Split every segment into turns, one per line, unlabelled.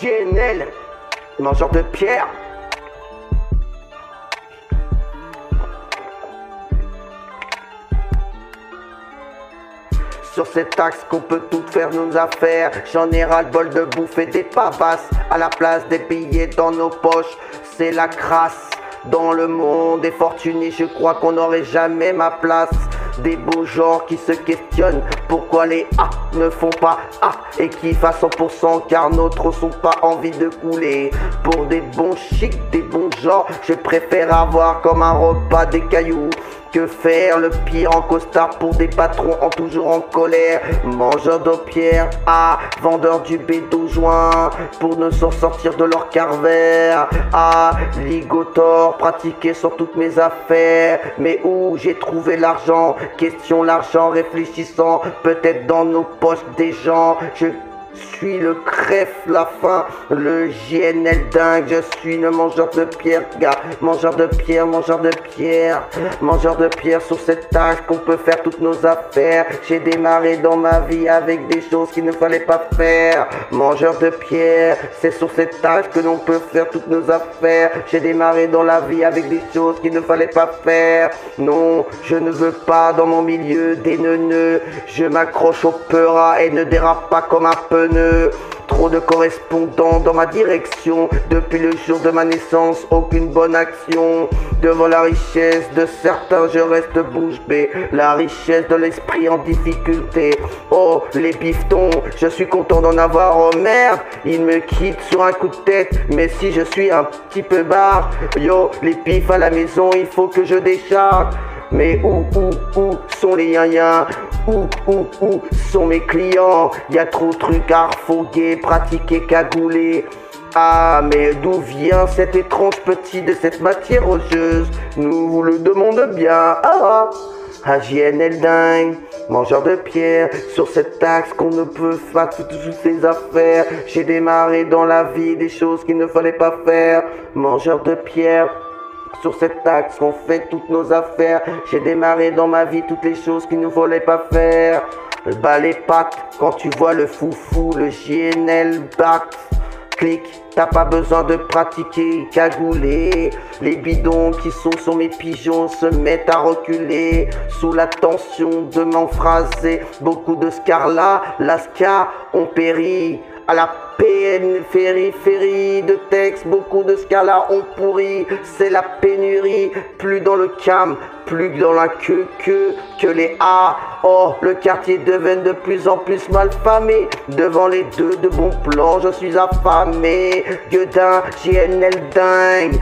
JNL, mangeur de pierre. Sur cet axe qu'on peut tout faire nos affaires. J'en ai ras le bol de bouffer des pavasses à la place des billets dans nos poches. C'est la crasse. Dans le monde des fortunés, je crois qu'on n'aurait jamais ma place. Des beaux genres qui se questionnent pourquoi les A ne font pas A et qui fassent 100% car notre sont pas envie de couler. Pour des bons chics, des bons genres, je préfère avoir comme un repas des cailloux que faire le pire en costard pour des patrons en toujours en colère. Mangeur de pierre, vendeur du bédo joint pour ne s'en sortir de leur carvers. Ligotor, pratiqué sur toutes mes affaires. Mais où j'ai trouvé l'argent? Question l'argent réfléchissant, peut-être dans nos poches des gens. Je suis le crève la faim, le JNL dingue, je suis le mangeur de pierre, gars. Mangeur de pierre, mangeur de pierre, mangeur de pierre sur cette axe qu'on peut faire toutes nos affaires. J'ai démarré dans ma vie avec des choses qu'il ne fallait pas faire. Mangeur de pierre, c'est sur cette axe que l'on peut faire toutes nos affaires. J'ai démarré dans la vie avec des choses qu'il ne fallait pas faire. Non, je ne veux pas dans mon milieu des neuneux. Je m'accroche au peurat et ne dérape pas comme un pneu. Trop de correspondants dans ma direction. Depuis le jour de ma naissance, aucune bonne action. Devant la richesse de certains, je reste bouche bée. La richesse de l'esprit en difficulté. Oh, les bifetons, je suis content d'en avoir. Oh merde, ils me quittent sur un coup de tête. Mais si je suis un petit peu barre, yo, les pifs à la maison, il faut que je décharge. Mais où sont les yens? Où sont mes clients? Y a trop de trucs à refoguer, pratiquer, cagouler. Mais d'où vient cet étrange petit de cette matière rocheuse? Nous vous le demandons bien. JNL dingue, mangeur de pierre, sur cet axe qu'on ne peut pas toutes ces affaires. J'ai démarré dans la vie des choses qu'il ne fallait pas faire. Mangeur de pierre. Sur cet axe qu'on fait toutes nos affaires. J'ai démarré dans ma vie toutes les choses qu'il ne fallait pas faire. Bas les pattes quand tu vois le foufou, le JNL back. Clic, t'as pas besoin de pratiquer, cagouler. Les bidons qui sont sur mes pigeons se mettent à reculer sous la tension de m'emphraser. Beaucoup de scarla, lasca ont péri. À la périphérie de texte, beaucoup de scalas ont pourri. C'est la pénurie, plus dans le cam, plus dans la queue que les A. Oh, le quartier devient de plus en plus malfamé. Devant les deux de bons plans, je suis affamé. Gueudin, JNL dingue.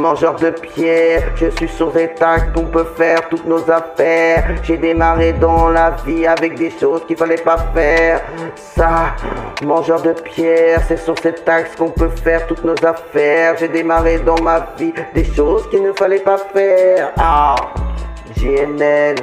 Mangeur de pierre, je suis sur cet axe qu'on peut faire toutes nos affaires. J'ai démarré dans la vie avec des choses qu'il fallait pas faire. Ça, mangeur de pierre, c'est sur cet axe qu'on peut faire toutes nos affaires. J'ai démarré dans ma vie des choses qu'il ne fallait pas faire. JNL.